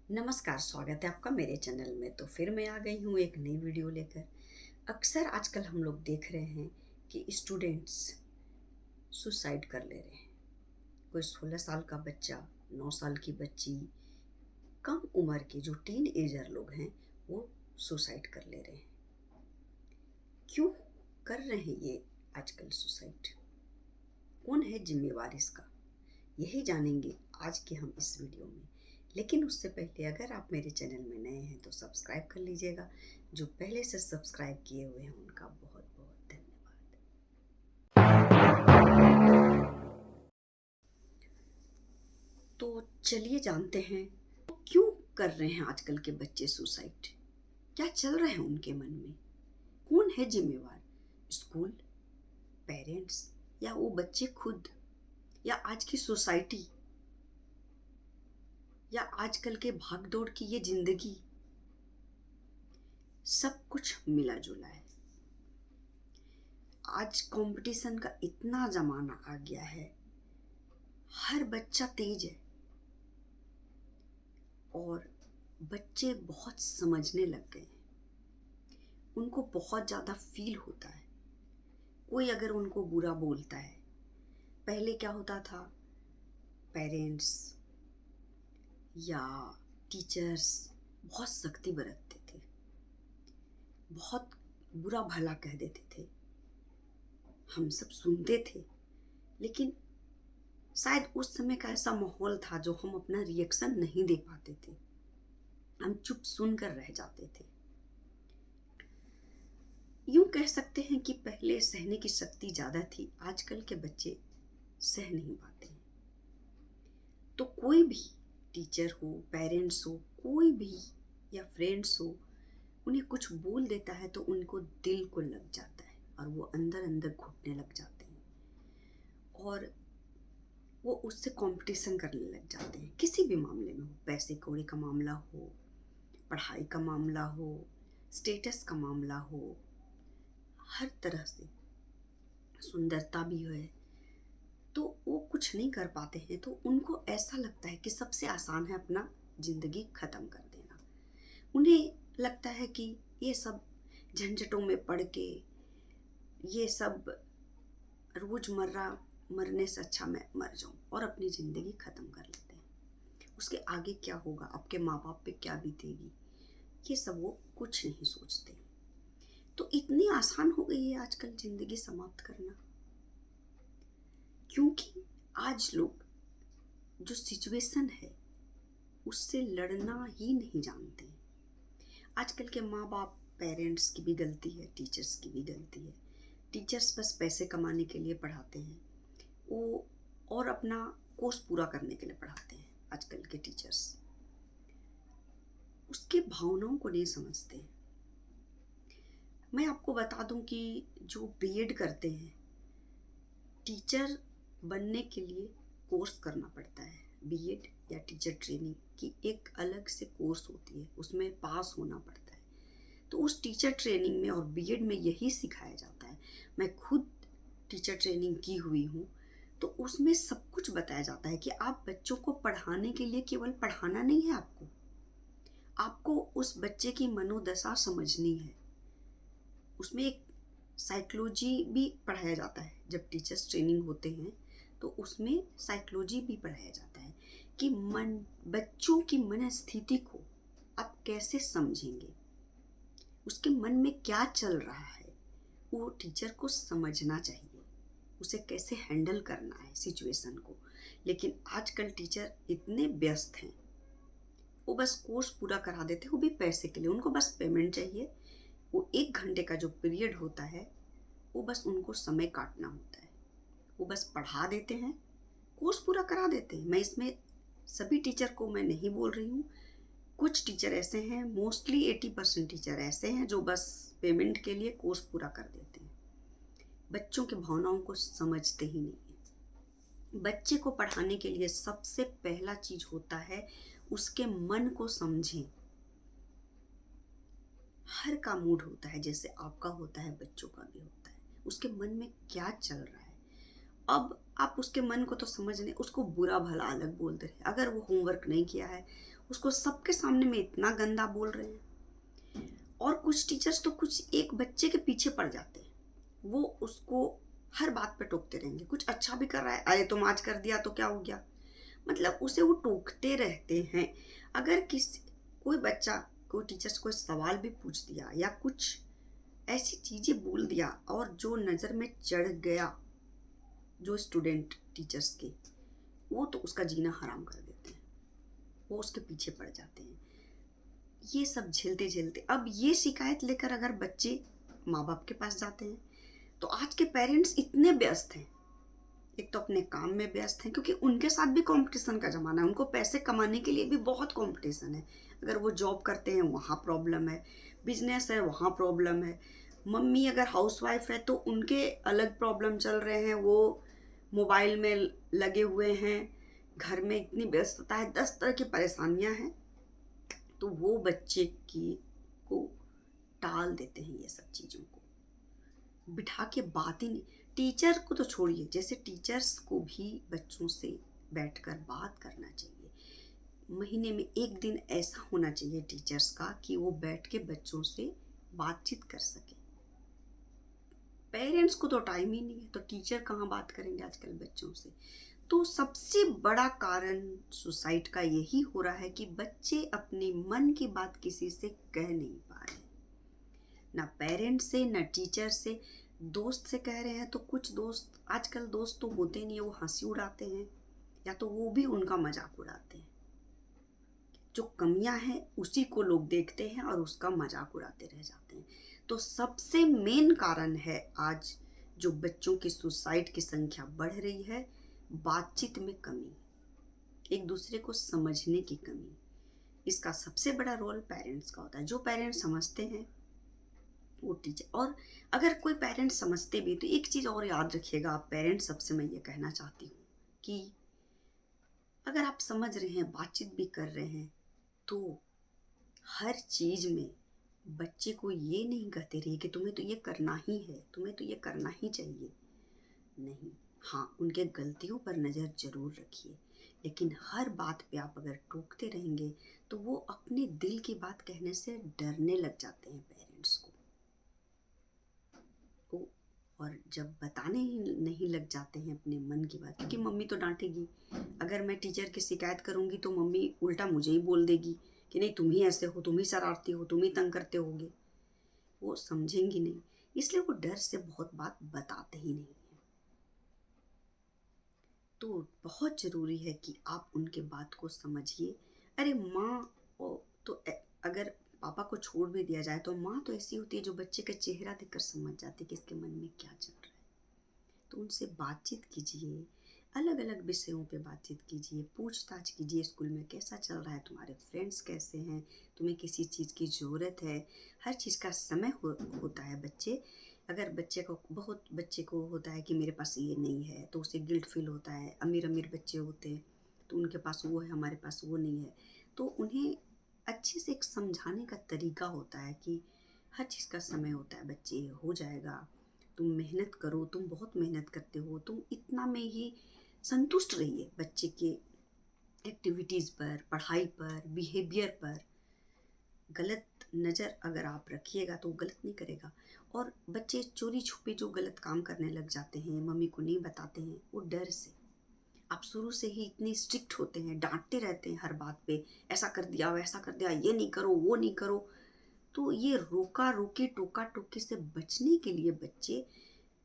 नमस्कार, स्वागत है आपका मेरे चैनल में। तो फिर मैं आ गई हूँ एक नई वीडियो लेकर। अक्सर आजकल हम लोग देख रहे हैं कि स्टूडेंट्स सुसाइड कर ले रहे हैं। कोई 16 साल का बच्चा, 9 साल की बच्ची, कम उम्र के जो टीन एजर लोग हैं वो सुसाइड कर ले रहे हैं। क्यों कर रहे हैं ये आजकल सुसाइड? कौन है जिम्मेवार इसका? यही जानेंगे आज के हम इस वीडियो में। लेकिन उससे पहले अगर आप मेरे चैनल में नए हैं तो सब्सक्राइब कर लीजिएगा। जो पहले से सब्सक्राइब किए हुए हैं उनका बहुत बहुत धन्यवाद। तो चलिए जानते हैं क्यों कर रहे हैं आजकल के बच्चे सुसाइड। क्या चल रहा है उनके मन में? कौन है जिम्मेवार? स्कूल, पेरेंट्स, या वो बच्चे खुद, या आज की सोसाइटी, या आजकल के भागदौड़ की ये जिंदगी? सब कुछ मिला जुला है। आज कंपटीशन का इतना ज़माना आ गया है, हर बच्चा तेज है और बच्चे बहुत समझने लग गए हैं। उनको बहुत ज़्यादा फील होता है। कोई अगर उनको बुरा बोलता है, पहले क्या होता था, पेरेंट्स या टीचर्स बहुत सख्ती बरतते थे, बहुत बुरा भला कह देते थे, हम सब सुनते थे। लेकिन शायद उस समय का ऐसा माहौल था जो हम अपना रिएक्शन नहीं दे पाते थे, हम चुप सुनकर रह जाते थे। यूं कह सकते हैं कि पहले सहने की शक्ति ज़्यादा थी, आजकल के बच्चे सह नहीं पाते हैं। तो कोई भी टीचर हो, पेरेंट्स हो, कोई भी या फ्रेंड्स हो, उन्हें कुछ बोल देता है तो उनको दिल को लग जाता है और वो अंदर अंदर घुटने लग जाते हैं और वो उससे कंपटीशन करने लग जाते हैं। किसी भी मामले में हो, पैसे कौड़ी का मामला हो, पढ़ाई का मामला हो, स्टेटस का मामला हो, हर तरह से, सुंदरता भी है, तो वो कुछ नहीं कर पाते हैं तो उनको ऐसा लगता है कि सबसे आसान है अपना ज़िंदगी ख़त्म कर देना। उन्हें लगता है कि ये सब झंझटों में पड़ के, ये सब रोज़मर्रा मरने से अच्छा मैं मर जाऊं और अपनी ज़िंदगी ख़त्म कर लेते हैं। उसके आगे क्या होगा, आपके माँ बाप पे क्या बीतेगी, ये सब वो कुछ नहीं सोचते। तो इतनी आसान हो गई है आजकल ज़िंदगी समाप्त करना, क्योंकि आज लोग जो सिचुएशन है उससे लड़ना ही नहीं जानते। आजकल के माँ बाप, पेरेंट्स की भी गलती है, टीचर्स की भी गलती है। टीचर्स बस पैसे कमाने के लिए पढ़ाते हैं वो, और अपना कोर्स पूरा करने के लिए पढ़ाते हैं। आजकल के टीचर्स उसके भावनाओं को नहीं समझते। मैं आपको बता दूं कि जो बीएड करते हैं, टीचर बनने के लिए कोर्स करना पड़ता है। बीएड या टीचर ट्रेनिंग की एक अलग से कोर्स होती है, उसमें पास होना पड़ता है। तो उस टीचर ट्रेनिंग में और बीएड में यही सिखाया जाता है। मैं खुद टीचर ट्रेनिंग की हुई हूँ, तो उसमें सब कुछ बताया जाता है कि आप बच्चों को पढ़ाने के लिए केवल पढ़ाना नहीं है, आपको उस बच्चे की मनोदशा समझनी है। उसमें एक साइकोलॉजी भी पढ़ाया जाता है। जब टीचर्स ट्रेनिंग होते हैं तो उसमें साइकोलॉजी भी पढ़ाया जाता है कि बच्चों की मनस्थिति को आप कैसे समझेंगे, उसके मन में क्या चल रहा है, वो टीचर को समझना चाहिए, उसे कैसे हैंडल करना है सिचुएशन को। लेकिन आजकल टीचर इतने व्यस्त हैं, वो बस कोर्स पूरा करा देते हैं, वो भी पैसे के लिए, उनको बस पेमेंट चाहिए। वो 1 घंटे का जो पीरियड होता है वो बस उनको समय काटना होता है। वो बस पढ़ा देते हैं, कोर्स पूरा करा देते हैं। मैं इसमें सभी टीचर को मैं नहीं बोल रही हूँ, कुछ टीचर ऐसे हैं, मोस्टली 80% टीचर ऐसे हैं जो बस पेमेंट के लिए कोर्स पूरा कर देते हैं, बच्चों के भावनाओं को समझते ही नहीं है। बच्चे को पढ़ाने के लिए सबसे पहला चीज होता है उसके मन को समझें। हर का मूड होता है, जैसे आपका होता है बच्चों का भी होता है, उसके मन में क्या चल रहा है। अब आप उसके मन को तो समझ नहीं, उसको बुरा भला अलग बोलते रहे। अगर वो होमवर्क नहीं किया है उसको सबके सामने में इतना गंदा बोल रहे हैं। और कुछ टीचर्स तो कुछ एक बच्चे के पीछे पड़ जाते हैं, वो उसको हर बात पे टोकते रहेंगे। कुछ अच्छा भी कर रहा है, अरे तुम आज कर दिया तो क्या हो गया, मतलब उसे वो टोकते रहते हैं। अगर कोई बच्चा कोई टीचर से कोई सवाल भी पूछ दिया या कुछ ऐसी चीज़ें बोल दिया और जो नज़र में चढ़ गया जो स्टूडेंट टीचर्स के, वो तो उसका जीना हराम कर देते हैं, वो उसके पीछे पड़ जाते हैं। ये सब झेलते झेलते अब ये शिकायत लेकर अगर बच्चे माँ बाप के पास जाते हैं, तो आज के पेरेंट्स इतने व्यस्त हैं, एक तो अपने काम में व्यस्त हैं क्योंकि उनके साथ भी कंपटीशन का ज़माना है, उनको पैसे कमाने के लिए भी बहुत कंपटीशन है। अगर वो जॉब करते हैं वहाँ प्रॉब्लम है, बिजनेस है वहाँ प्रॉब्लम है, मम्मी अगर हाउसवाइफ है तो उनके अलग प्रॉब्लम चल रहे हैं, वो मोबाइल में लगे हुए हैं, घर में इतनी व्यस्तता है, 10 तरह की परेशानियाँ हैं, तो वो बच्चे को टाल देते हैं ये सब चीज़ों को, बिठा के बात ही नहीं। टीचर को तो छोड़िए, जैसे टीचर्स को भी बच्चों से बैठकर बात करना चाहिए। महीने में एक दिन ऐसा होना चाहिए टीचर्स का कि वो बैठ के बच्चों से बातचीत कर सके। पेरेंट्स को तो टाइम ही नहीं है, तो टीचर कहाँ बात करेंगे आजकल बच्चों से। तो सबसे बड़ा कारण सुसाइड का यही हो रहा है कि बच्चे अपने मन की बात किसी से कह नहीं पा रहे, ना पेरेंट्स से ना टीचर से। दोस्त से कह रहे हैं तो कुछ दोस्त, आजकल दोस्त तो होते नहीं है, वो हंसी उड़ाते हैं या तो वो भी उनका मजाक उड़ाते हैं। जो कमियां हैं उसी को लोग देखते हैं और उसका मजाक उड़ाते रह जाते हैं। तो सबसे मेन कारण है आज जो बच्चों की सुसाइड की संख्या बढ़ रही है, बातचीत में कमी, एक दूसरे को समझने की कमी। इसका सबसे बड़ा रोल पेरेंट्स का होता है। जो पेरेंट्स समझते हैं वो टीचर, और अगर कोई पेरेंट्स समझते भी तो एक चीज़ और याद रखिएगा आप पेरेंट्स, सबसे मैं ये कहना चाहती हूँ कि अगर आप समझ रहे हैं, बातचीत भी कर रहे हैं, तो हर चीज़ में बच्चे को ये नहीं कहते रहिए कि तुम्हें तो ये करना ही है, तुम्हें तो ये करना ही चाहिए। नहीं, हाँ, उनके गलतियों पर नज़र ज़रूर रखिए, लेकिन हर बात पे आप अगर टोकते रहेंगे तो वो अपने दिल की बात कहने से डरने लग जाते हैं पेरेंट्स को। और जब बताने ही नहीं लग जाते हैं अपने मन की बात, क्योंकि मम्मी तो डांटेगी, अगर मैं टीचर की शिकायत करूँगी तो मम्मी उल्टा मुझे ही बोल देगी कि नहीं तुम ही ऐसे हो, तुम ही शरारती हो, तुम ही तंग करते होगे। वो समझेंगी नहीं, इसलिए वो डर से बहुत बात बताते ही नहीं हैं। तो बहुत ज़रूरी है कि आप उनके बात को समझिए। अरे माँ तो अगर पापा को छोड़ भी दिया जाए तो माँ तो ऐसी होती है जो बच्चे का चेहरा देखकर समझ जाती है कि इसके मन में क्या चल रहा है। तो उनसे बातचीत कीजिए, अलग अलग विषयों पे बातचीत कीजिए, पूछताछ कीजिए, स्कूल में कैसा चल रहा है, तुम्हारे फ्रेंड्स कैसे हैं, तुम्हें किसी चीज़ की ज़रूरत है। हर चीज़ का समय होता है। अगर बच्चे को होता है कि मेरे पास ये नहीं है तो उसे गिल्ट फील होता है। अमीर अमीर बच्चे होते हैं तो उनके पास वो है, हमारे पास वो नहीं है, तो उन्हें अच्छे से एक समझाने का तरीका होता है कि हर चीज़ का समय होता है, बच्चे हो जाएगा, तुम मेहनत करो, तुम बहुत मेहनत करते हो, तुम इतना में ही संतुष्ट रहिए। बच्चे के एक्टिविटीज़ पर, पढ़ाई पर, बिहेवियर पर गलत नज़र अगर आप रखिएगा तो गलत नहीं करेगा। और बच्चे चोरी छुपे जो गलत काम करने लग जाते हैं, मम्मी को नहीं बताते हैं, वो डर से। आप शुरू से ही इतनी स्ट्रिक्ट होते हैं, डांटते रहते हैं हर बात पे, ऐसा कर दिया वैसा कर दिया, ये नहीं करो वो नहीं करो, तो ये रोका रोकी टोका टोकी से बचने के लिए बच्चे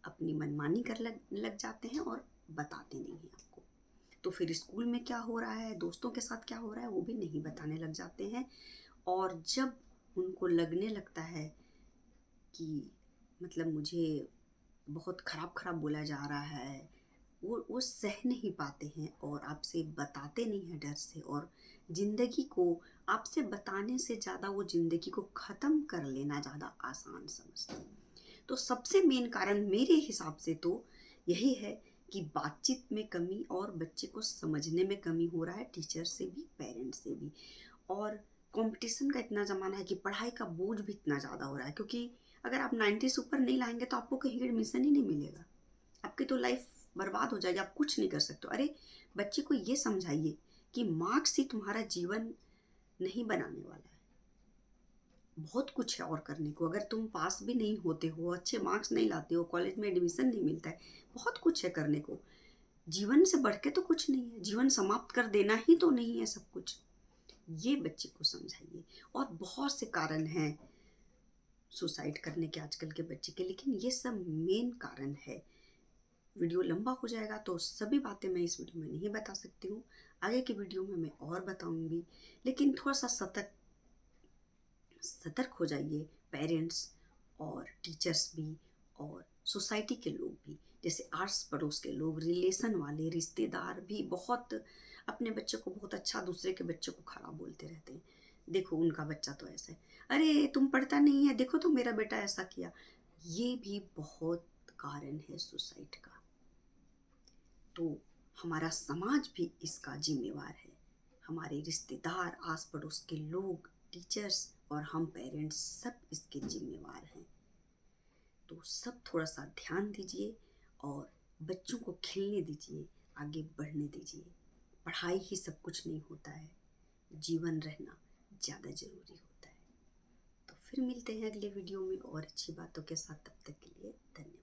अपनी मनमानी कर लग जाते हैं और बताते नहीं हैं आपको। तो फिर स्कूल में क्या हो रहा है, दोस्तों के साथ क्या हो रहा है, वो भी नहीं बताने लग जाते हैं। और जब उनको लगने लगता है कि मतलब मुझे बहुत ख़राब ख़राब बोला जा रहा है, वो सह नहीं पाते हैं और आपसे बताते नहीं हैं डर से। और ज़िंदगी को आपसे बताने से ज़्यादा वो ज़िंदगी को ख़त्म कर लेना ज़्यादा आसान समझते हैं। तो सबसे मेन कारण मेरे हिसाब से तो यही है कि बातचीत में कमी और बच्चे को समझने में कमी हो रहा है, टीचर से भी पेरेंट्स से भी। और कंपटीशन का इतना ज़माना है कि पढ़ाई का बोझ भी इतना ज़्यादा हो रहा है, क्योंकि अगर आप 90 से ऊपर नहीं लाएंगे तो आपको कहीं एडमिशन ही नहीं मिलेगा, आपकी तो लाइफ बर्बाद हो जाएगी, आप कुछ नहीं कर सकते। अरे बच्चे को ये समझाइए कि मार्क्स ही तुम्हारा जीवन नहीं बनाने वाला है। बहुत कुछ है और करने को। अगर तुम पास भी नहीं होते हो, अच्छे मार्क्स नहीं लाते हो, कॉलेज में एडमिशन नहीं मिलता है, बहुत कुछ है करने को। जीवन से बढ़ के तो कुछ नहीं है। जीवन समाप्त कर देना ही तो नहीं है सब कुछ। ये बच्चे को समझाइए। और बहुत से कारण हैं सुसाइड करने के आजकल के बच्चे के, लेकिन ये सब मेन कारण है। वीडियो लंबा हो जाएगा तो सभी बातें मैं इस वीडियो में नहीं बता सकती हूँ। आगे की वीडियो में मैं और बताऊंगी, लेकिन थोड़ा सा सतर्क हो जाइए, पेरेंट्स और टीचर्स भी और सोसाइटी के लोग भी। जैसे आस पड़ोस के लोग, रिलेशन वाले, रिश्तेदार भी बहुत अपने बच्चे को बहुत अच्छा, दूसरे के बच्चे को खराब बोलते रहते हैं। देखो उनका बच्चा तो ऐसा है, अरे तुम पढ़ता नहीं है, देखो तो मेरा बेटा ऐसा किया। ये भी बहुत कारण है सुसाइड का। तो हमारा समाज भी इसका जिम्मेवार है। हमारे रिश्तेदार, आस पड़ोस के लोग, टीचर्स और हम पेरेंट्स सब इसके जिम्मेवार हैं। तो सब थोड़ा सा ध्यान दीजिए और बच्चों को खेलने दीजिए, आगे बढ़ने दीजिए। पढ़ाई ही सब कुछ नहीं होता है, जीवन रहना ज़्यादा ज़रूरी होता है। तो फिर मिलते हैं अगले वीडियो में और अच्छी बातों के साथ। तब तक के लिए धन्यवाद।